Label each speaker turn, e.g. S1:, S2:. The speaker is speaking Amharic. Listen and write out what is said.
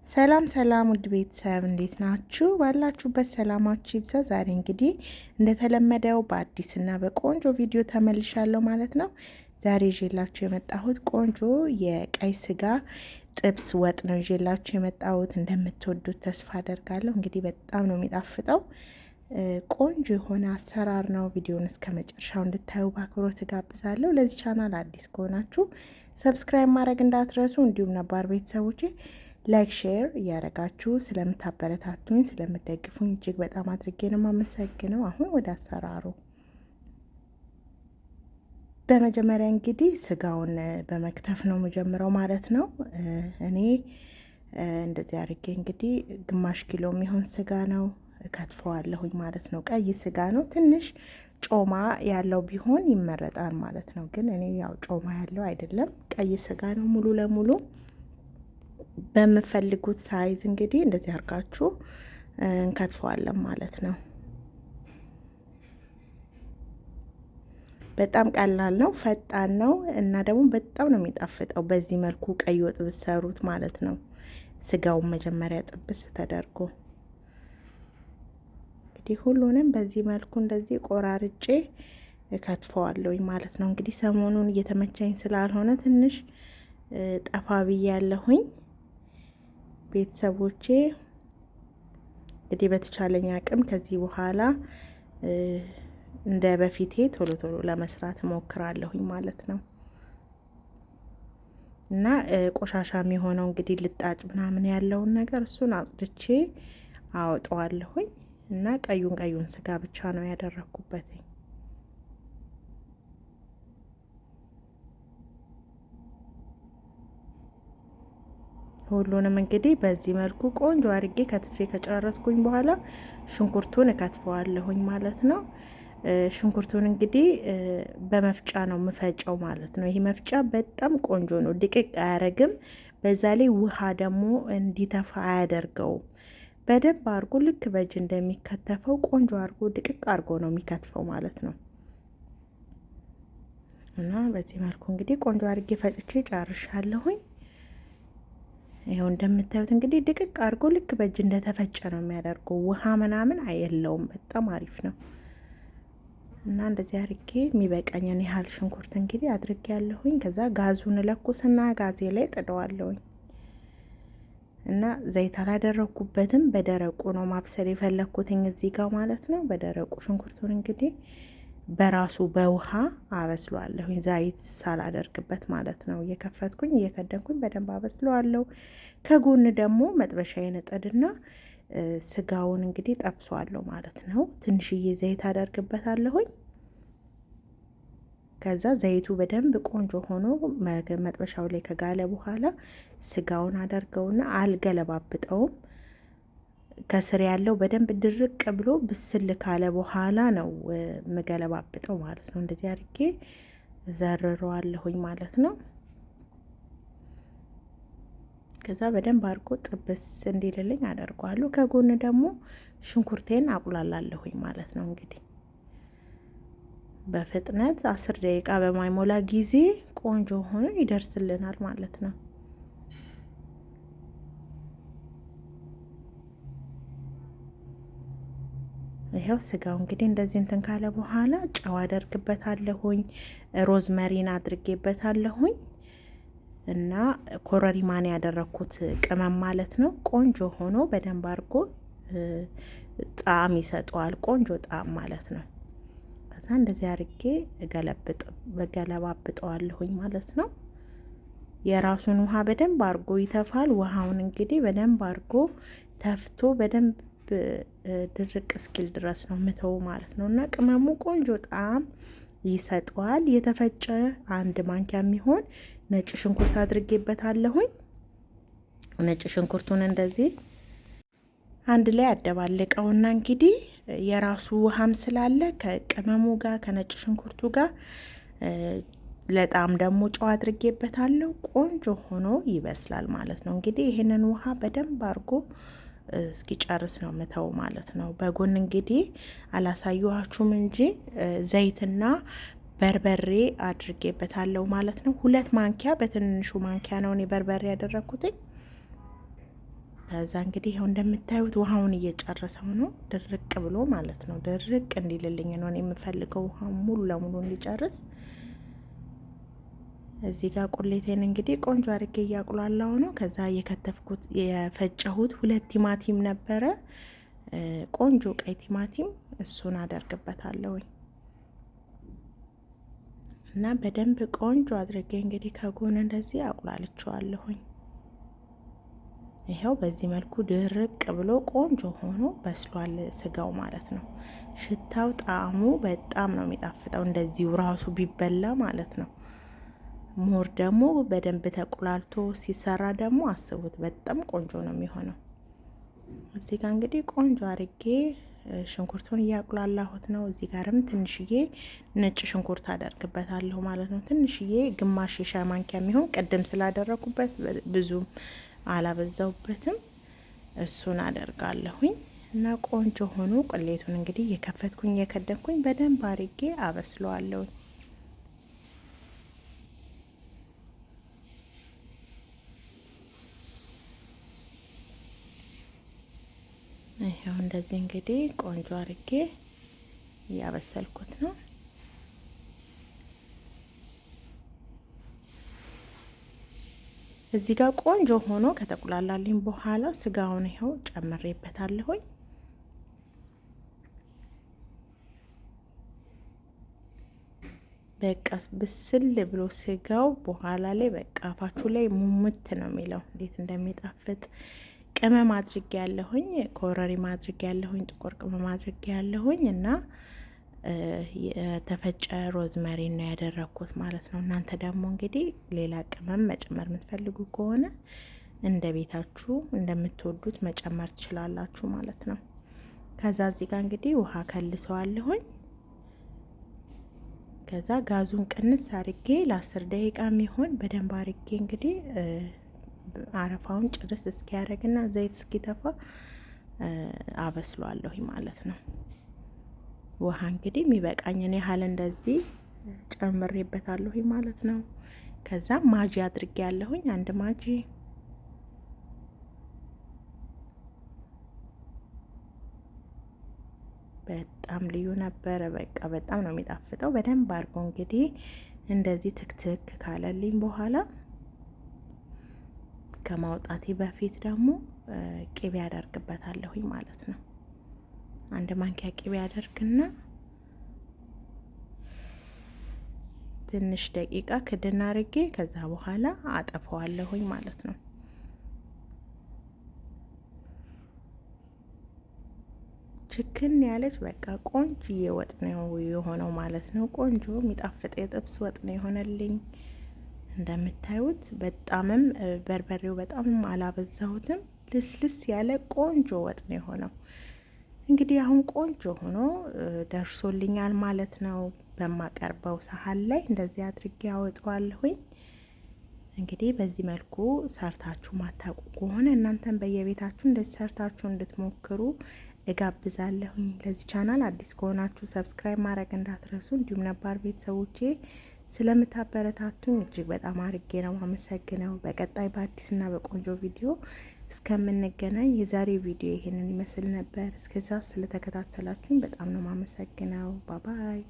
S1: ሰላም ሰላም ውድ ቤተሰብ እንዴት ናችሁ? ባላችሁበት ሰላማችሁ ይብዛ። ዛሬ እንግዲህ እንደተለመደው በአዲስና በቆንጆ ቪዲዮ ተመልሻለሁ ማለት ነው። ዛሬ ይዤላችሁ የመጣሁት ቆንጆ የቀይ ስጋ ጥብስ ወጥ ነው ይዤላችሁ የመጣሁት። እንደምትወዱት ተስፋ አደርጋለሁ። እንግዲህ በጣም ነው የሚጣፍጠው። ቆንጆ የሆነ አሰራር ነው። ቪዲዮውን እስከ መጨረሻው እንድታዩ በአክብሮት እጋብዛለሁ። ለዚህ ቻናል አዲስ ከሆናችሁ ሰብስክራይብ ማድረግ እንዳትረሱ፣ እንዲሁም ነባር ቤተሰቦቼ ላይክ ሼር እያደረጋችሁ ስለምታበረታቱኝ ስለምደግፉኝ እጅግ በጣም አድርጌ ነው የማመሰግነው። አሁን ወደ አሰራሩ። በመጀመሪያ እንግዲህ ስጋውን በመክተፍ ነው የምጀምረው ማለት ነው። እኔ እንደዚህ አድርጌ እንግዲህ ግማሽ ኪሎ የሚሆን ስጋ ነው ከትፈዋለሁኝ ማለት ነው። ቀይ ስጋ ነው፣ ትንሽ ጮማ ያለው ቢሆን ይመረጣል ማለት ነው። ግን እኔ ያው ጮማ ያለው አይደለም፣ ቀይ ስጋ ነው ሙሉ ለሙሉ። በምፈልጉት ሳይዝ እንግዲህ እንደዚህ አድርጋችሁ እንከትፈዋለን ማለት ነው። በጣም ቀላል ነው፣ ፈጣን ነው እና ደግሞ በጣም ነው የሚጣፍጠው። በዚህ መልኩ ቀይ ወጥ ብትሰሩት ማለት ነው። ስጋውን መጀመሪያ ጥብስ ተደርጎ እንግዲህ ሁሉንም በዚህ መልኩ እንደዚህ ቆራርጬ እከትፈዋለሁኝ ማለት ነው። እንግዲህ ሰሞኑን እየተመቸኝ ስላልሆነ ትንሽ ጠፋ ብያለሁኝ ቤተሰቦቼ። እንግዲህ በተቻለኝ አቅም ከዚህ በኋላ እንደ በፊቴ ቶሎ ቶሎ ለመስራት ሞክራለሁኝ ማለት ነው። እና ቆሻሻ የሚሆነው እንግዲህ ልጣጭ ምናምን ያለውን ነገር እሱን አጽድቼ አወጣዋለሁኝ እና ቀዩን ስጋ ብቻ ነው ያደረኩበት። ሁሉንም እንግዲህ በዚህ መልኩ ቆንጆ አድርጌ ከትፌ ከጨረስኩኝ በኋላ ሽንኩርቱን እከትፈዋለሁኝ ማለት ነው። ሽንኩርቱን እንግዲህ በመፍጫ ነው የምፈጨው ማለት ነው። ይሄ መፍጫ በጣም ቆንጆ ነው፣ ድቅቅ አያረግም። በዛ ላይ ውሃ ደግሞ እንዲተፋ አያደርገውም። በደንብ አድርጎ ልክ በእጅ እንደሚከተፈው ቆንጆ አድርጎ ድቅቅ አድርጎ ነው የሚከትፈው ማለት ነው። እና በዚህ መልኩ እንግዲህ ቆንጆ አድርጌ ፈጭቼ ጨርሻለሁኝ። ይኸው እንደምታዩት እንግዲህ ድቅቅ አድርጎ ልክ በእጅ እንደተፈጨ ነው የሚያደርገው። ውሃ ምናምን አየለውም። በጣም አሪፍ ነው። እና እንደዚህ አድርጌ የሚበቃኝን ያህል ሽንኩርት እንግዲህ አድርጌ ያለሁኝ። ከዛ ጋዙን ለኩስና ጋዜ ላይ ጥደዋለሁኝ። እና ዘይት አላደረኩበትም፣ በደረቁ ነው ማብሰል የፈለኩትኝ እዚህ ጋር ማለት ነው። በደረቁ ሽንኩርቱን እንግዲህ በራሱ በውሃ አበስለዋለሁኝ፣ ዘይት ሳላደርግበት ማለት ነው። እየከፈትኩኝ እየከደንኩኝ በደንብ አበስለዋለሁ። ከጎን ደግሞ መጥበሻዬን እጥድና ስጋውን እንግዲህ ጠብሰዋለሁ ማለት ነው። ትንሽዬ ዘይት አደርግበታለሁኝ። ከዛ ዘይቱ በደንብ ቆንጆ ሆኖ መጥበሻው ላይ ከጋለ በኋላ ስጋውን አደርገውና አልገለባብጠውም። ከስር ያለው በደንብ ድርቅ ብሎ ብስል ካለ በኋላ ነው ምገለባብጠው ማለት ነው። እንደዚህ አድርጌ ዘርረዋለሁኝ ማለት ነው። ከዛ በደንብ አድርጎ ጥብስ እንዲልልኝ አደርገዋለሁ። ከጎን ደግሞ ሽንኩርቴን አቁላላለሁኝ ማለት ነው። እንግዲህ በፍጥነት 10 ደቂቃ በማይሞላ ጊዜ ቆንጆ ሆኖ ይደርስልናል ማለት ነው። ይሄው ስጋው እንግዲህ እንደዚህ እንትን ካለ በኋላ ጨው አደርግበታለሁኝ፣ ሮዝመሪን አድርጌበታለሁኝ እና ኮረሪማን ያደረኩት ቅመም ማለት ነው። ቆንጆ ሆኖ በደንብ አድርጎ ጣዕም ይሰጠዋል፣ ቆንጆ ጣዕም ማለት ነው። ከዛ እንደዚህ አድርጌ ገለባብጠዋለሁኝ ማለት ነው። የራሱን ውሃ በደንብ አድርጎ ይተፋል። ውሃውን እንግዲህ በደንብ አድርጎ ተፍቶ በደንብ ድርቅ እስኪል ድረስ ነው ምተው ማለት ነው። እና ቅመሙ ቆንጆ ጣዕም ይሰጠዋል። የተፈጨ 1 ማንኪያ የሚሆን ነጭ ሽንኩርት አድርጌበታለሁኝ። ነጭ ሽንኩርቱን እንደዚህ አንድ ላይ አደባልቀውና እንግዲህ የራሱ ውሃም ስላለ ከቅመሙ ጋር ከነጭ ሽንኩርቱ ጋር ለጣም ደግሞ ጨው አድርጌበታለሁ። ቆንጆ ሆኖ ይበስላል ማለት ነው። እንግዲህ ይሄንን ውሃ በደንብ አድርጎ እስኪጨርስ ነው ምተው ማለት ነው። በጎን እንግዲህ አላሳየኋችሁም እንጂ ዘይትና በርበሬ አድርጌበታለሁ ማለት ነው። 2 ማንኪያ በትንሹ ማንኪያ ነው እኔ በርበሬ ያደረኩትኝ። ከዛ እንግዲህ ይኸው እንደምታዩት ውሃውን እየጨረሰው ነው፣ ድርቅ ብሎ ማለት ነው። ድርቅ እንዲልልኝ ነው የምፈልገው፣ ውሃውን ሙሉ ለሙሉ እንዲጨርስ። እዚህ ጋር ቁሌቴን እንግዲህ ቆንጆ አድርጌ እያቁላላው ነው። ከዛ የከተፍኩት የፈጨሁት 2 ቲማቲም ነበረ፣ ቆንጆ ቀይ ቲማቲም፣ እሱን አደርግበታለሁኝ እና በደንብ ቆንጆ አድርጌ እንግዲህ ከጎን እንደዚህ አቁላልቸዋለሁኝ። ይኸው በዚህ መልኩ ድርቅ ብሎ ቆንጆ ሆኖ በስሏል ስጋው ማለት ነው። ሽታው ጣዕሙ በጣም ነው የሚጣፍጠው እንደዚሁ ራሱ ቢበላ ማለት ነው። ሞር ደግሞ በደንብ ተቁላልቶ ሲሰራ ደግሞ አስቡት በጣም ቆንጆ ነው የሚሆነው። እዚህ ጋር እንግዲህ ቆንጆ አድርጌ ሽንኩርቱን እያቁላላሁት ነው። እዚህ ጋርም ትንሽዬ ነጭ ሽንኩርት አደርግበታለሁ ማለት ነው። ትንሽዬ ግማሽ የሻይ ማንኪያ የሚሆን ቅድም ስላደረኩበት ብዙም አላበዛውበትም፣ እሱን አደርጋለሁኝ እና ቆንጆ ሆኖ ቁሌቱን እንግዲህ እየከፈትኩኝ እየከደንኩኝ በደንብ አድርጌ አበስለዋለሁኝ። ይሄው እንደዚህ እንግዲህ ቆንጆ አድርጌ እያበሰልኩት ነው። እዚህ ጋር ቆንጆ ሆኖ ከተቁላላልኝ በኋላ ስጋውን ይኸው ጨምሬበታለሁኝ። በቃ ብስል ብሎ ስጋው በኋላ ላይ በቃ አፋችሁ ላይ ሙሙት ነው የሚለው እንዴት እንደሚጣፍጥ። ቅመም አድርጌ ያለሁኝ፣ ኮረሪማ አድርጌ ያለሁኝ፣ ጥቁር ቅመም አድርጌ ያለሁኝ እና የተፈጨ ሮዝመሪ ነው ያደረኩት ማለት ነው። እናንተ ደግሞ እንግዲህ ሌላ ቅመም መጨመር የምትፈልጉ ከሆነ እንደ ቤታችሁ እንደምትወዱት መጨመር ትችላላችሁ ማለት ነው። ከዛ እዚህ ጋር እንግዲህ ውሃ ከልሰዋለሁኝ። ከዛ ጋዙን ቅንስ አድርጌ ለ10 ደቂቃ የሚሆን በደንብ አድርጌ እንግዲህ አረፋውን ጭርስ እስኪያደርግና ዘይት እስኪተፋ አበስሏለሁ ማለት ነው። ውሃ እንግዲህ የሚበቃኝን ያህል እንደዚህ ጨምሬበታለሁ ማለት ነው። ከዛ ማጂ አድርጌ ያለሁኝ 1 ማጂ፣ በጣም ልዩ ነበረ። በቃ በጣም ነው የሚጣፍጠው። በደንብ አድርጎ እንግዲህ እንደዚህ ትክትክ ካለልኝ በኋላ ከማውጣቴ በፊት ደግሞ ቅቤ ያደርግበታለሁኝ ማለት ነው። 1 ማንኪያ ቅቤ ያደርግና ትንሽ ደቂቃ ክድና አድርጌ ከዛ በኋላ አጠፋዋለሁኝ ማለት ነው። ችክን ያለች በቃ ቆንጆዬ ወጥ ነው የሆነው ማለት ነው። ቆንጆ የሚጣፍጥ የጥብስ ወጥ ነው የሆነልኝ። እንደምታዩት በጣምም በርበሬው በጣምም አላበዛሁትም። ልስልስ ያለ ቆንጆ ወጥ ነው የሆነው። እንግዲህ አሁን ቆንጆ ሆኖ ደርሶልኛል ማለት ነው። በማቀርበው ሳህን ላይ እንደዚህ አድርጌ አወጣዋለሁኝ። እንግዲህ በዚህ መልኩ ሰርታችሁ ማታውቁ ከሆነ እናንተም በየቤታችሁ እንደዚህ ሰርታችሁ እንድትሞክሩ እጋብዛለሁኝ። ለዚህ ቻናል አዲስ ከሆናችሁ ሰብስክራይብ ማድረግ እንዳትረሱ። እንዲሁም ነባር ቤተሰቦቼ ስለምታበረታቱኝ እጅግ በጣም አድርጌ ነው አመሰግነው። በቀጣይ በአዲስና በቆንጆ ቪዲዮ እስከምንገናኝ የዛሬው ቪዲዮ ይሄንን ይመስል ነበር። እስከዛ ስለተከታተላችሁኝ በጣም ነው ማመሰግነው። ባባይ